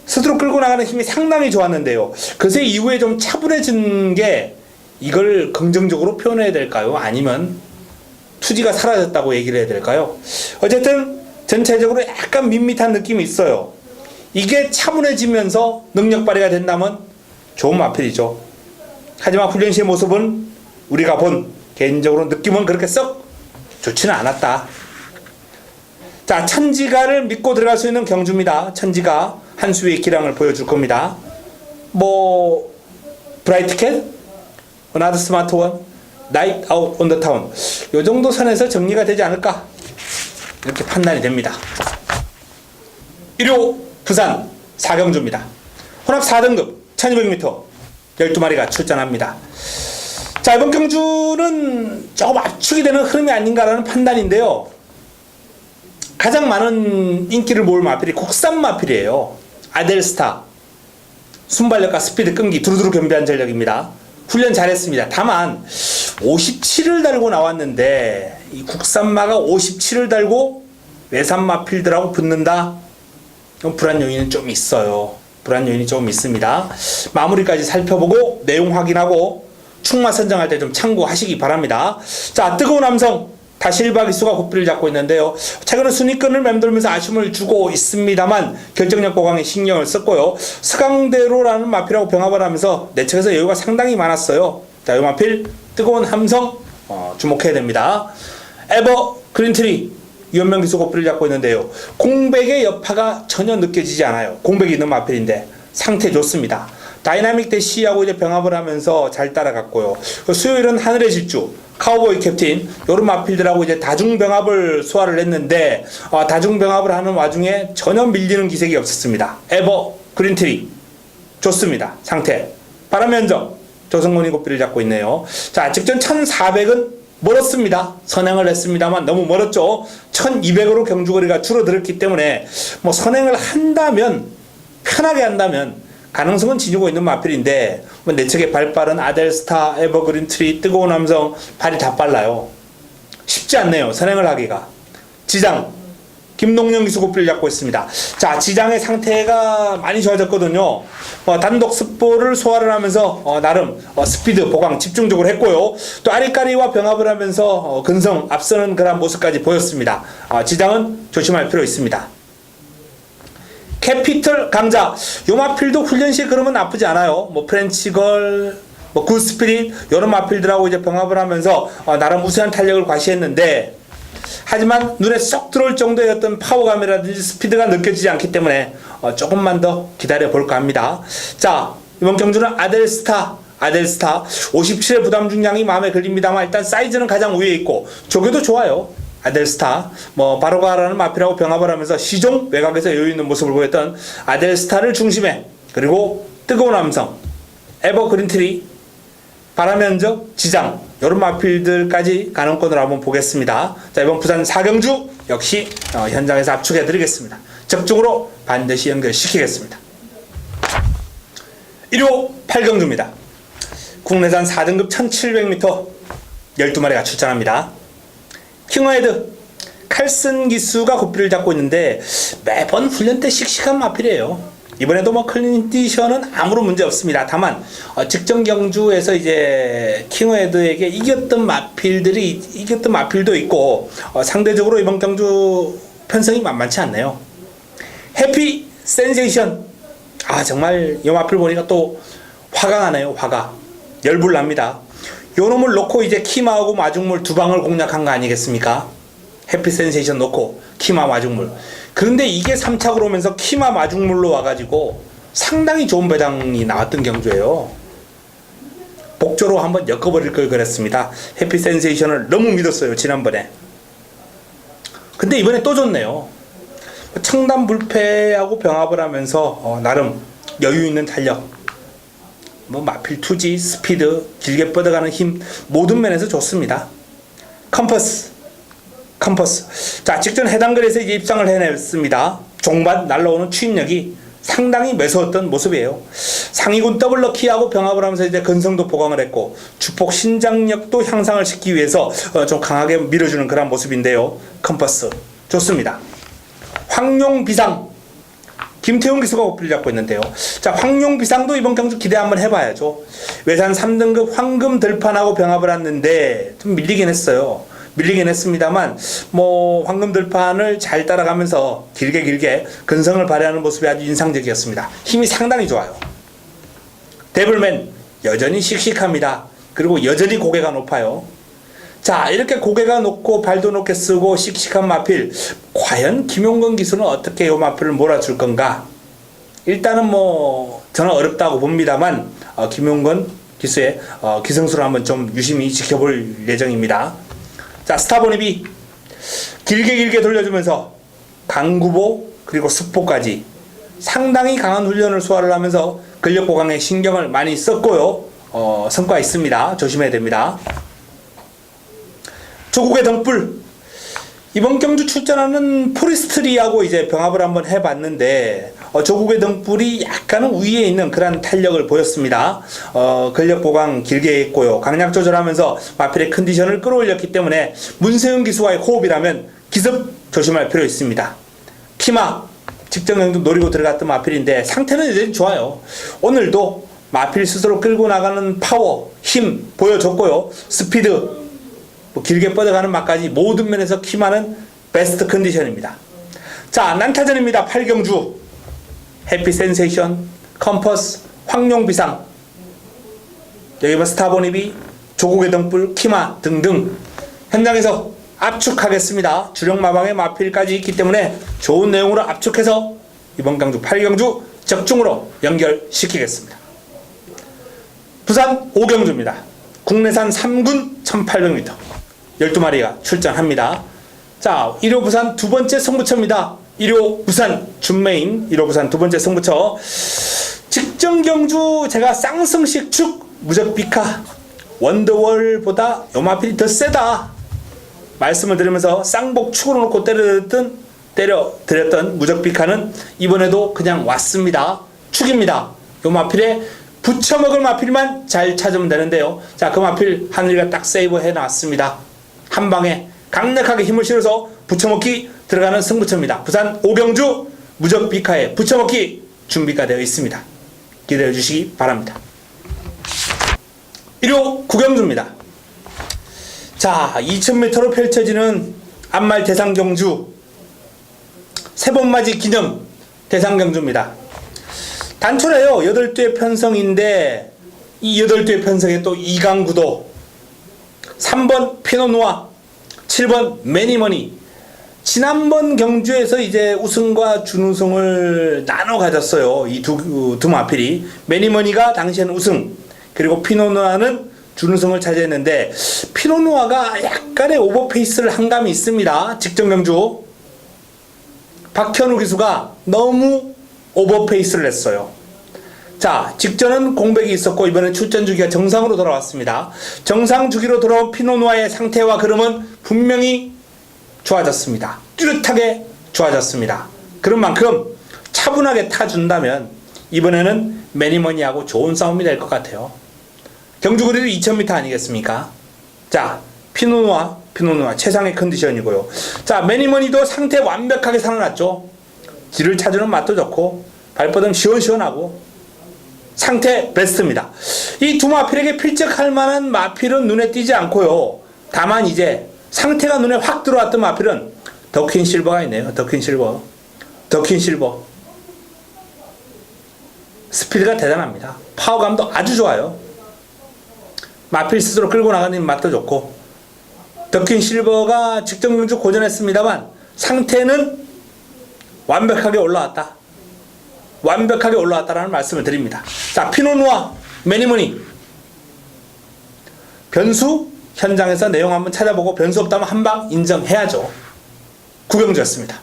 스스로 끌고 나가는 힘이 상당히 좋았는데요. 거세 이후에 좀 차분해진 게 이걸 긍정적으로 표현해야 될까요? 아니면 투지가 사라졌다고 얘기를 해야 될까요? 어쨌든 전체적으로 약간 밋밋한 느낌이 있어요. 이게 차분해지면서 능력 발휘가 된다면 좋은 마필이죠. 하지만 훈련 시의 모습은 우리가 본 개인적으로 느낌은 그렇게 썩 좋지는 않았다. 자, 천지가를 믿고 들어갈 수 있는 경주입니다. 천지가 한 수의 기량을 보여줄 겁니다. 뭐 브라이트캣, 어나더 스마트 원, 나이트 아웃 온 더 타운, 요 정도 선에서 정리가 되지 않을까 이렇게 판단이 됩니다. 1호 부산 4경주입니다. 혼합 4등급 1200m 12마리가 출전합니다. 자, 이번 경주는 조금 압축이 되는 흐름이 아닌가라는 판단인데요. 가장 많은 인기를 모을 마필이 국산 마필이에요. 아델스타, 순발력과 스피드 끈기 두루두루 겸비한 전력입니다. 훈련 잘했습니다. 다만 57을 달고 나왔는데 이 국산마가 57을 달고 외산 마필들하고 붙는다? 불안 요인은 좀 있어요. 불안 요인이 좀 있습니다. 마무리까지 살펴보고 내용 확인하고 충마 선정할 때 좀 참고하시기 바랍니다. 자, 뜨거운 남성 다실바 기수가 고삐를 잡고 있는데요. 최근에 순위권을 맴돌면서 아쉬움을 주고 있습니다만 결정력 보강에 신경을 썼고요. 서강대로라는 마필하고 병합을 하면서 내측에서 여유가 상당히 많았어요. 자, 이 마필 뜨거운 함성 주목해야 됩니다. 에버 그린트리 유현명 기수 고삐를 잡고 있는데요. 공백의 여파가 전혀 느껴지지 않아요. 공백이 있는 마필인데 상태 좋습니다. 다이나믹 대시하고 이제 병합을 하면서 잘 따라갔고요. 수요일은 하늘의 질주, 카우보이 캡틴, 요런 마필들하고 이제 다중병합을 소화를 했는데, 다중병합을 하는 와중에 전혀 밀리는 기색이 없었습니다. 에버, 그린트리, 좋습니다. 상태. 바람면적, 조성곤이 고삐를 잡고 있네요. 자, 직전 1400은 멀었습니다. 선행을 했습니다만 너무 멀었죠. 1200으로 경주거리가 줄어들었기 때문에, 뭐 선행을 한다면, 편하게 한다면, 가능성은 지니고 있는 마필인데 내측에 발 빠른 아델스타, 에버그린트리, 뜨거운 함성 발이 다 빨라요. 쉽지 않네요. 선행을 하기가. 지장 김동영 기수 고삐를 잡고 있습니다. 자, 지장의 상태가 많이 좋아졌거든요. 단독 스포를 소화를 하면서 나름 스피드 보강 집중적으로 했고요. 또 아리까리와 병합을 하면서 근성 앞서는 그런 모습까지 보였습니다. 지장은 조심할 필요 있습니다. 캐피털 강자, 요 마필도 훈련 시에 그러면 나쁘지 않아요. 뭐 프렌치걸, 뭐 굿스피릿 요런 마필들하고 이제 병합을 하면서 나름 우수한 탄력을 과시했는데, 하지만 눈에 쏙 들어올 정도의 어떤 파워감이라든지 스피드가 느껴지지 않기 때문에 조금만 더 기다려 볼까 합니다. 자, 이번 경주는 아델스타 57의 부담 중량이 마음에 걸립니다만 일단 사이즈는 가장 위에 있고 조개도 좋아요. 아델스타, 뭐 바로가라는 마필하고 병합을 하면서 시종 외곽에서 여유 있는 모습을 보였던 아델스타를 중심에, 그리고 뜨거운 함성, 에버그린트리, 바람면적, 지장 이런 마필들까지 가능권으로 한번 보겠습니다. 자, 이번 부산 4경주 역시 현장에서 압축해 드리겠습니다. 적중으로 반드시 연결시키겠습니다. 1호 8경주입니다. 국내산 4등급 1700m 12마리가 출전합니다. 킹어헤드 칼슨 기수가 고삐를 잡고 있는데 매번 훈련 때 씩씩한 마필이에요. 이번에도 뭐 컨디션은 아무런 문제 없습니다. 다만 직전 경주에서 이제 킹어헤드에게 이겼던 마필도 있고 상대적으로 이번 경주 편성이 만만치 않네요. 해피 센세이션, 정말 이 마필 보니까 또 화가 나네요. 화가 열불 납니다. 요 놈을 놓고 이제 키마하고 마중물 두 방을 공략한 거 아니겠습니까? 해피 센세이션 놓고 키마 마중물. 그런데 이게 3착으로 오면서 키마 마중물로 와가지고 상당히 좋은 배당이 나왔던 경주예요. 복조로 한번 엮어버릴 걸 그랬습니다. 해피 센세이션을 너무 믿었어요, 지난번에. 근데 이번에 또 좋네요. 청담 불패하고 병합을 하면서 나름 여유 있는 탄력, 뭐 마필 투지, 스피드, 길게 뻗어가는 힘, 모든 면에서 좋습니다. 컴퍼스. 자, 직전 해당 거리에서 이제 입상을 해냈습니다. 종반 날라오는 추임력이 상당히 매서웠던 모습이에요. 상위군 더블럭키하고 병합을 하면서 이제 근성도 보강을 했고 주폭 신장력도 향상을 시키기 위해서 좀 강하게 밀어주는 그런 모습인데요. 컴퍼스 좋습니다. 황룡비상 김태훈 기수가 고삐를 잡고 있는데요. 자, 황룡비상도 이번 경주 기대 한번 해봐야죠. 외산 3등급 황금 들판하고 병합을 했는데 좀 밀리긴 했어요. 밀리긴 했습니다만 뭐 황금 들판을 잘 따라가면서 길게 근성을 발휘하는 모습이 아주 인상적이었습니다. 힘이 상당히 좋아요. 데블맨 여전히 씩씩합니다. 그리고 여전히 고개가 높아요. 자, 이렇게 고개가 높고 발도 높게 쓰고 씩씩한 마필, 과연 김용건 기수는 어떻게 이 마필을 몰아줄 건가? 일단은 뭐 저는 어렵다고 봅니다만 김용건 기수의 기승수를 한번 좀 유심히 지켜볼 예정입니다. 자, 스타보니비 길게 돌려주면서 강구보 그리고 스포까지 상당히 강한 훈련을 소화를 하면서 근력 보강에 신경을 많이 썼고요. 성과 있습니다. 조심해야 됩니다. 조국의 등불 이번 경주 출전하는 포리스트리하고 이제 병합을 한번 해봤는데 조국의 등불이 약간은 위에 있는 그런 탄력을 보였습니다. 근력 보강 길게 했고요. 강약 조절하면서 마필의 컨디션을 끌어올렸기 때문에 문세윤 기수와의 호흡이라면 기습 조심할 필요 있습니다. 키마 직전 경주 노리고 들어갔던 마필인데 상태는 여전히 좋아요. 오늘도 마필 스스로 끌고 나가는 파워, 힘 보여줬고요. 스피드 뭐 길게 뻗어가는 맛까지 모든 면에서 키마는 베스트 컨디션입니다. 자, 난타전입니다. 8경주 해피센세이션, 컴퍼스, 황룡비상 여기 뭐 스타보니비, 조국의 등불, 키마 등등 현장에서 압축하겠습니다. 주력마방의 마필까지 있기 때문에 좋은 내용으로 압축해서 이번 경주 8경주 적중으로 연결시키겠습니다. 부산 5경주입니다. 국내산 3군 1800m 12마리가 출전합니다. 자, 1호 부산 두 번째 승부처입니다. 1호 부산 준메인 1호 부산 두 번째 승부처 직전 경주 제가 쌍승식 축 무적비카 원더월보다 요마필이 더 세다 말씀을 드리면서 쌍복 축으로 놓고 때려드렸던 무적비카는 이번에도 그냥 왔습니다. 축입니다. 요마필에 붙여먹을 마필만 잘 찾으면 되는데요. 자, 그 마필 하늘이가 딱 세이브 해놨습니다. 한 방에 강력하게 힘을 실어서 붙여먹기 들어가는 승부처입니다. 부산 5경주 무적비카에 붙여먹기 준비가 되어 있습니다. 기대해 주시기 바랍니다. 1호 9경주입니다. 자, 2000m로 펼쳐지는 안말 대상경주 세번맞이 기념 대상경주입니다. 단촐해요. 8두의 편성인데 이 8두의 편성에 또 2강구도 3번 피노누아 7번 매니머니 지난번 경주에서 이제 우승과 준우승을 나눠 가졌어요. 이 두 마필이 매니머니가 당시에는 우승 그리고 피노누아는 준우승을 차지했는데 피노누아가 약간의 오버페이스를 한 감이 있습니다. 직전 경주 박현우 기수가 너무 오버페이스를 했어요. 자, 직전은 공백이 있었고 이번엔 출전 주기가 정상으로 돌아왔습니다. 정상 주기로 돌아온 피노누아의 상태와 흐름은 분명히 좋아졌습니다. 뚜렷하게 좋아졌습니다. 그런 만큼 차분하게 타준다면 이번에는 매니머니하고 좋은 싸움이 될 것 같아요. 경주 거리도 2000m 아니겠습니까? 자, 피노누아 최상의 컨디션이고요. 자, 매니머니도 상태 완벽하게 살아났죠. 길을 찾으는 맛도 좋고 발버둥 시원시원하고 상태 베스트입니다. 이 두 마필에게 필적할 만한 마필은 눈에 띄지 않고요. 다만 이제 상태가 눈에 확 들어왔던 마필은 더퀸 실버가 있네요. 더퀸 실버 스피드가 대단합니다. 파워감도 아주 좋아요. 마필 스스로 끌고 나가는 맛도 좋고 더퀸 실버가 직전 경주 고전했습니다만 상태는 완벽하게 올라왔다라는 말씀을 드립니다. 자, 피노누아 매니머니 변수 현장에서 내용 한번 찾아보고 변수 없다면 한방 인정해야죠. 9경주였습니다.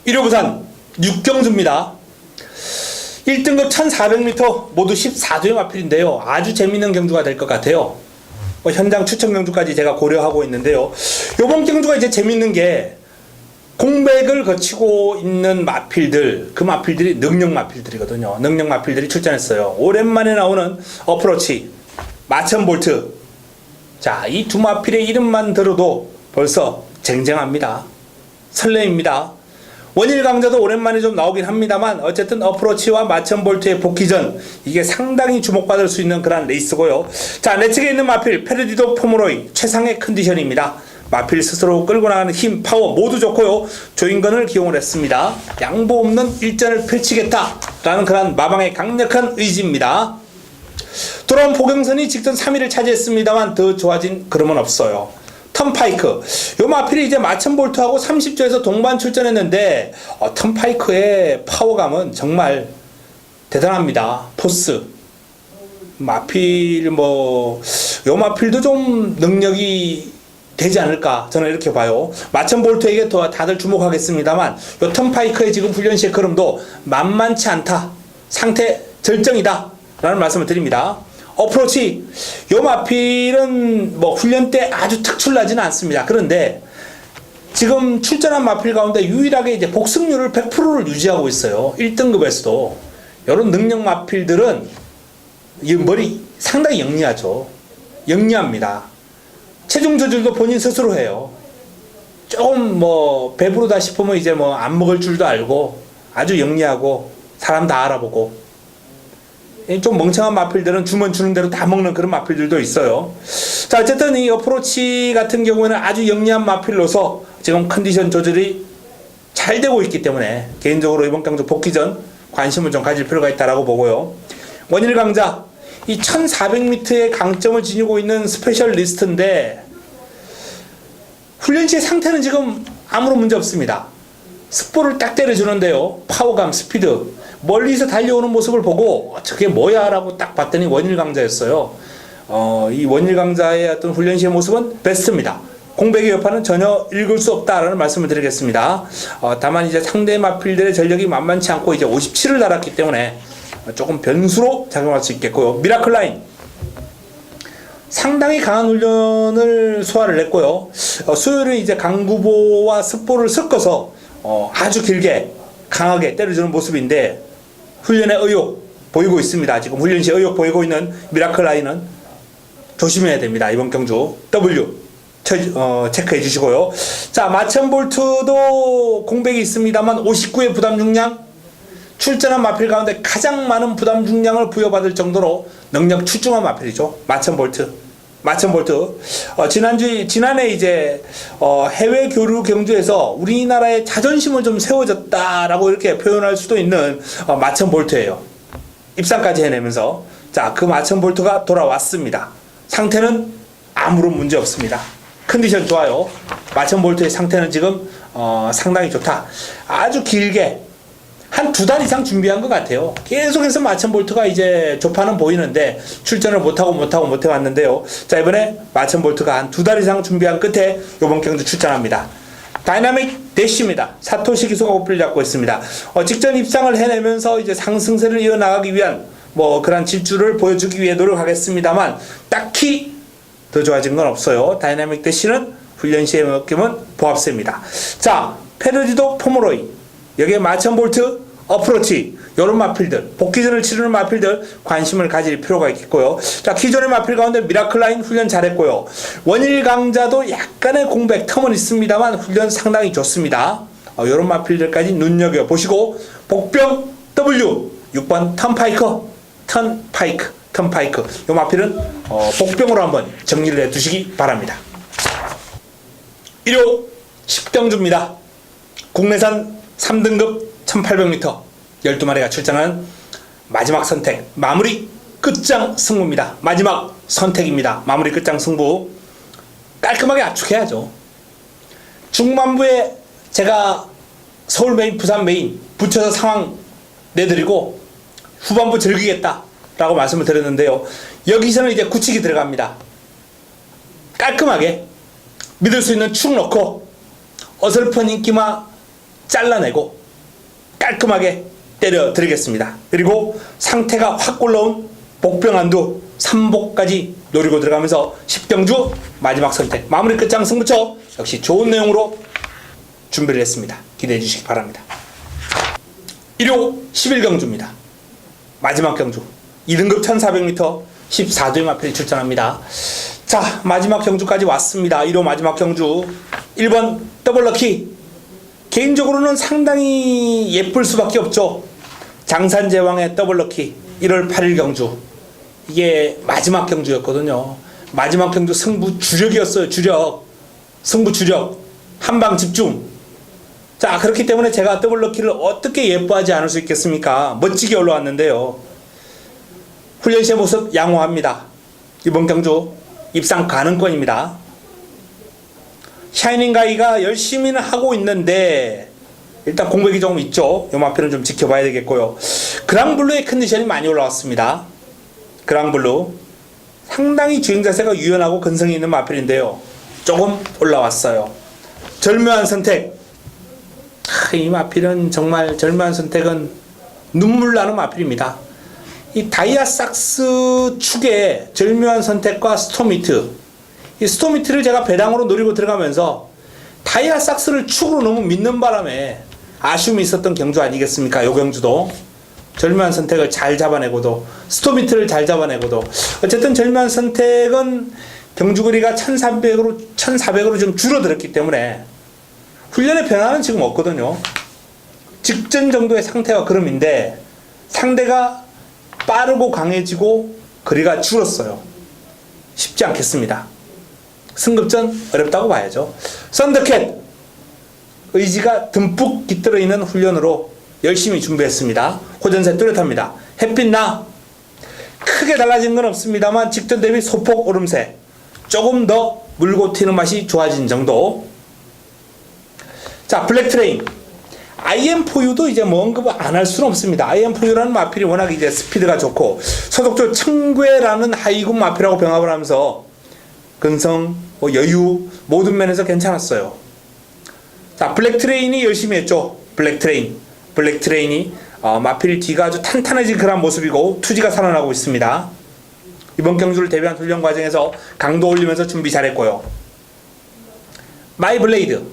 1호 부산 6경주입니다. 1등급 1400m 모두 14도의 마필인데요. 아주 재밌는 경주가 될 것 같아요. 현장 추천 경주까지 제가 고려하고 있는데요. 이번 경주가 이제 재밌는 게 공백을 거치고 있는 마필들, 그 마필들이 능력 마필들이거든요. 능력 마필들이 출전했어요. 오랜만에 나오는 어프로치, 마천볼트. 자, 이 두 마필의 이름만 들어도 벌써 쟁쟁합니다. 설레입니다. 원일 강자도 오랜만에 좀 나오긴 합니다만 어쨌든 어프로치와 마천볼트의 복귀전, 이게 상당히 주목받을 수 있는 그런 레이스고요. 자, 내 측에 있는 마필 페르디도 포모로이 최상의 컨디션입니다. 마필 스스로 끌고 나가는 힘, 파워 모두 좋고요. 조인건을 기용을 했습니다. 양보 없는 일전을 펼치겠다라는 그런 마방의 강력한 의지입니다. 돌아온 포경선이 직전 3위를 차지했습니다만 더 좋아진 그름은 없어요. 턴파이크, 요 마필이 이제 마천볼트하고 30조에서 동반 출전했는데 턴파이크의 파워감은 정말 대단합니다. 포스 마필 요 마필도 좀 능력이 되지 않을까, 저는 이렇게 봐요. 마천볼트에게 더 다들 주목하겠습니다만 요 턴파이크의 지금 훈련 시의 걸음도 만만치 않다, 상태 절정이다 라는 말씀을 드립니다. 어프로치, 요 마필은 훈련 때 아주 특출나지는 않습니다. 그런데 지금 출전한 마필 가운데 유일하게 이제 복승률을 100%를 유지하고 있어요. 1등급에서도. 이런 능력 마필들은 이 머리 상당히 영리하죠. 영리합니다. 체중 조절도 본인 스스로 해요. 조금 배부르다 싶으면 이제 안 먹을 줄도 알고 아주 영리하고 사람 다 알아보고, 좀 멍청한 마필들은 주문 주는 대로 다 먹는 그런 마필들도 있어요. 자, 어쨌든 이 어프로치 같은 경우에는 아주 영리한 마필로서 지금 컨디션 조절이 잘 되고 있기 때문에 개인적으로 이번 경주 복귀전 관심을 좀 가질 필요가 있다라고 보고요. 원일 강자, 이 1400m의 강점을 지니고 있는 스페셜리스트인데 훈련시의 상태는 지금 아무런 문제 없습니다. 스포를 딱 때려주는데요. 파워감, 스피드, 멀리서 달려오는 모습을 보고 저게 뭐야 라고 딱 봤더니 원일 강자였어요. 이 원일 강자의 어떤 훈련시의 모습은 베스트입니다. 공백의 여파는 전혀 읽을 수 없다라는 말씀을 드리겠습니다. 다만 이제 상대 마필들의 전력이 만만치 않고 이제 57을 달았기 때문에 조금 변수로 작용할 수 있겠고요. 미라클 라인, 상당히 강한 훈련을 소화를 했고요. 수요일은 이제 강구보와 스포를 섞어서 아주 길게 강하게 때려주는 모습인데 훈련의 의욕 보이고 있습니다. 지금 훈련시 의욕 보이고 있는 미라클 라인은 조심해야 됩니다. 이번 경주 W 체크해 주시고요. 자, 마천볼트도 공백이 있습니다만 59의 부담 중량, 출전한 마필 가운데 가장 많은 부담 중량을 부여받을 정도로 능력 출중한 마필이죠. 마천볼트. 지난해 이제 해외 교류 경주에서 우리나라의 자존심을 좀 세워졌다라고 이렇게 표현할 수도 있는 마천볼트예요. 입상까지 해내면서 자, 그 마천볼트가 돌아왔습니다. 상태는 아무런 문제 없습니다. 컨디션 좋아요. 마천볼트의 상태는 지금 상당히 좋다. 아주 길게 한 2달 이상 준비한 것 같아요. 계속해서 마천볼트가 이제 조파는 보이는데 출전을 못해 왔는데요. 자, 이번에 마천볼트가 한 2달 이상 준비한 끝에 이번 경주 출전합니다. 다이나믹 대쉬입니다. 사토시 기수가 고삐를 잡고 있습니다. 직전 입상을 해내면서 이제 상승세를 이어나가기 위한 그런 질주를 보여주기 위해 노력하겠습니다만 딱히 더 좋아진 건 없어요. 다이나믹 대쉬는 훈련 시에 맡기면 보합세입니다. 자, 페르디도 포모로이, 여기에 마천볼트, 어프로치, 요런 마필들, 복귀전을 치르는 마필들 관심을 가질 필요가 있겠고요. 자, 기존의 마필 가운데 미라클 라인 훈련 잘했고요. 원일 강자도 약간의 공백 텀은 있습니다만 훈련 상당히 좋습니다. 요런 마필들까지 눈여겨보시고 복병 W 6번 턴파이크 요 마필은 복병으로 한번 정리를 해두시기 바랍니다. 1호 10경주입니다. 국내산 3등급 1800m 12마리가 출전하는 마지막 선택, 마무리 끝장 승부입니다. 마지막 선택입니다. 마무리 끝장 승부 깔끔하게 압축해야죠. 중반부에 제가 서울 메인, 부산 메인 붙여서 상황 내드리고 후반부 즐기겠다 라고 말씀을 드렸는데요. 여기서는 이제 굳히기 들어갑니다. 깔끔하게 믿을 수 있는 축 넣고 어설픈 인기마 잘라내고 깔끔하게 때려 드리겠습니다. 그리고 상태가 확 올라온 복병안두 3복까지 노리고 들어가면서 10경주 마지막 선택 마무리 끝장 승부처 역시 좋은 내용으로 준비를 했습니다. 기대해 주시기 바랍니다. 일요 11경주입니다. 마지막 경주 2등급 1400m 14도의 마필이 출전합니다. 자, 마지막 경주까지 왔습니다. 1호 마지막 경주 1번 더블럭키. 개인적으로는 상당히 예쁠 수밖에 없죠. 장산제왕의 더블럭키 1월 8일 경주. 이게 마지막 경주였거든요. 마지막 경주 승부 주력이었어요. 주력. 승부 주력. 한방 집중. 자, 그렇기 때문에 제가 더블럭키를 어떻게 예뻐하지 않을 수 있겠습니까? 멋지게 올라왔는데요. 훈련 시의 모습 양호합니다. 이번 경주 입상 가능권입니다. 샤이닝 가이가 열심히는 하고 있는데 일단 공백이 조금 있죠. 요 마필은 좀 지켜봐야 되겠고요. 그랑블루의 컨디션이 많이 올라왔습니다. 그랑블루 상당히 주행 자세가 유연하고 근성이 있는 마필인데요. 조금 올라왔어요. 절묘한 선택. 이 마필은 정말 절묘한 선택은 눈물 나는 마필입니다. 이 다이아삭스 축의 절묘한 선택과 스토미트, 이 스토미트를 제가 배당으로 노리고 들어가면서 다이아삭스를 축으로 너무 믿는 바람에 아쉬움이 있었던 경주 아니겠습니까? 요 경주도 절묘한 선택을 잘 잡아내고도 스토미트를 잘 잡아내고도 어쨌든 절묘한 선택은 경주거리가 1400으로 좀 줄어들었기 때문에 훈련의 변화는 지금 없거든요. 직전 정도의 상태와 그름인데 상대가 빠르고 강해지고 거리가 줄었어요. 쉽지 않겠습니다. 승급전 어렵다고 봐야죠. 썬더캣 의지가 듬뿍 깃들어 있는 훈련으로 열심히 준비했습니다. 호전세 뚜렷합니다. 햇빛나 크게 달라진 건 없습니다만 직전 대비 소폭 오름세 조금 더 물고 튀는 맛이 좋아진 정도. 자, 블랙트레인 IM4U도 이제 뭐 언급을 안 할 수는 없습니다. IM4U라는 마필이 워낙 이제 스피드가 좋고 소속조 청괴라는 하이군 마필하고 병합을 하면서 근성, 여유 모든 면에서 괜찮았어요. 자, 블랙트레인이 열심히 했죠. 블랙트레인이 마필 뒤가 아주 탄탄해진 그런 모습이고 투지가 살아나고 있습니다. 이번 경주를 대비한 훈련 과정에서 강도 올리면서 준비 잘했고요. 마이블레이드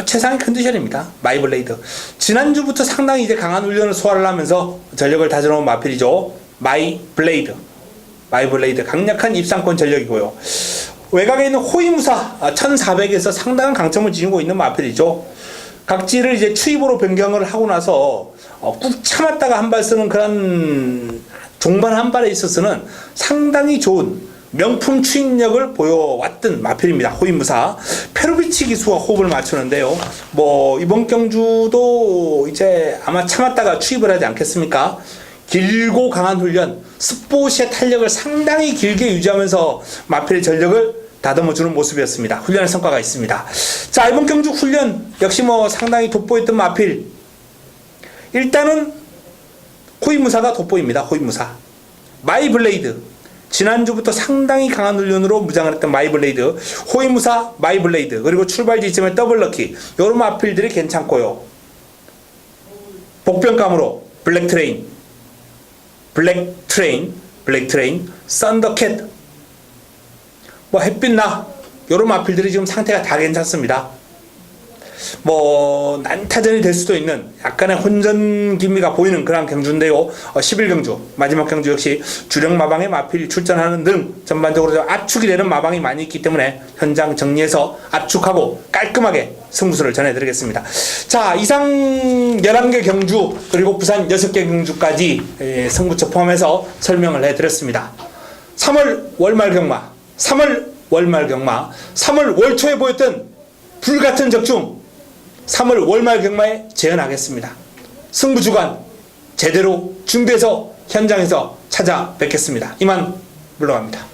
최상의 컨디션입니다. 마이블레이드 지난주부터 상당히 이제 강한 훈련을 소화를 하면서 전력을 다져놓은 마필이죠. 마이블레이드 강력한 입상권 전력이고요. 외곽에 있는 호위무사 1400에서 상당한 강점을 지니고 있는 마필이죠. 각지를 이제 추입으로 변경을 하고 나서 꾹 참았다가 한 발 쓰는 그런 종반 한 발에 있어서는 상당히 좋은 명품 추입력을 보여왔던 마필입니다. 호위무사 페로비치 기수와 호흡을 맞추는데요. 뭐 이번 경주도 이제 아마 참았다가 추입을 하지 않겠습니까? 길고 강한 훈련, 스포시의 탄력을 상당히 길게 유지하면서 마필의 전력을 다듬어주는 모습이었습니다. 훈련의 성과가 있습니다. 자, 이번 경주 훈련 역시 뭐 상당히 돋보였던 마필. 일단은 호위무사가 돋보입니다. 호위무사 마이블레이드 지난주부터 상당히 강한 훈련으로 무장을 했던 마이블레이드, 호위무사 마이블레이드, 그리고 출발 지점의 더블럭키 이런 마필들이 괜찮고요. 복변감으로 블랙트레인, 썬더캣, 뭐 햇빛나 이런 마필들이 지금 상태가 다 괜찮습니다. 뭐 난타전이 될 수도 있는 약간의 혼전 기미가 보이는 그런 경주인데요. 11경주 마지막 경주 역시 주력 마방의 마필이 출전하는 등 전반적으로 압축이 되는 마방이 많이 있기 때문에 현장 정리해서 압축하고 깔끔하게 승부수를 전해드리겠습니다. 자, 이상 11개 경주 그리고 부산 6개 경주까지 승부처 포함해서 설명을 해드렸습니다. 3월 월말 경마 3월 월초에 보였던 불같은 적중 3월 월말 경마에 재현하겠습니다. 승부주간 제대로 준비해서 현장에서 찾아뵙겠습니다. 이만 물러갑니다.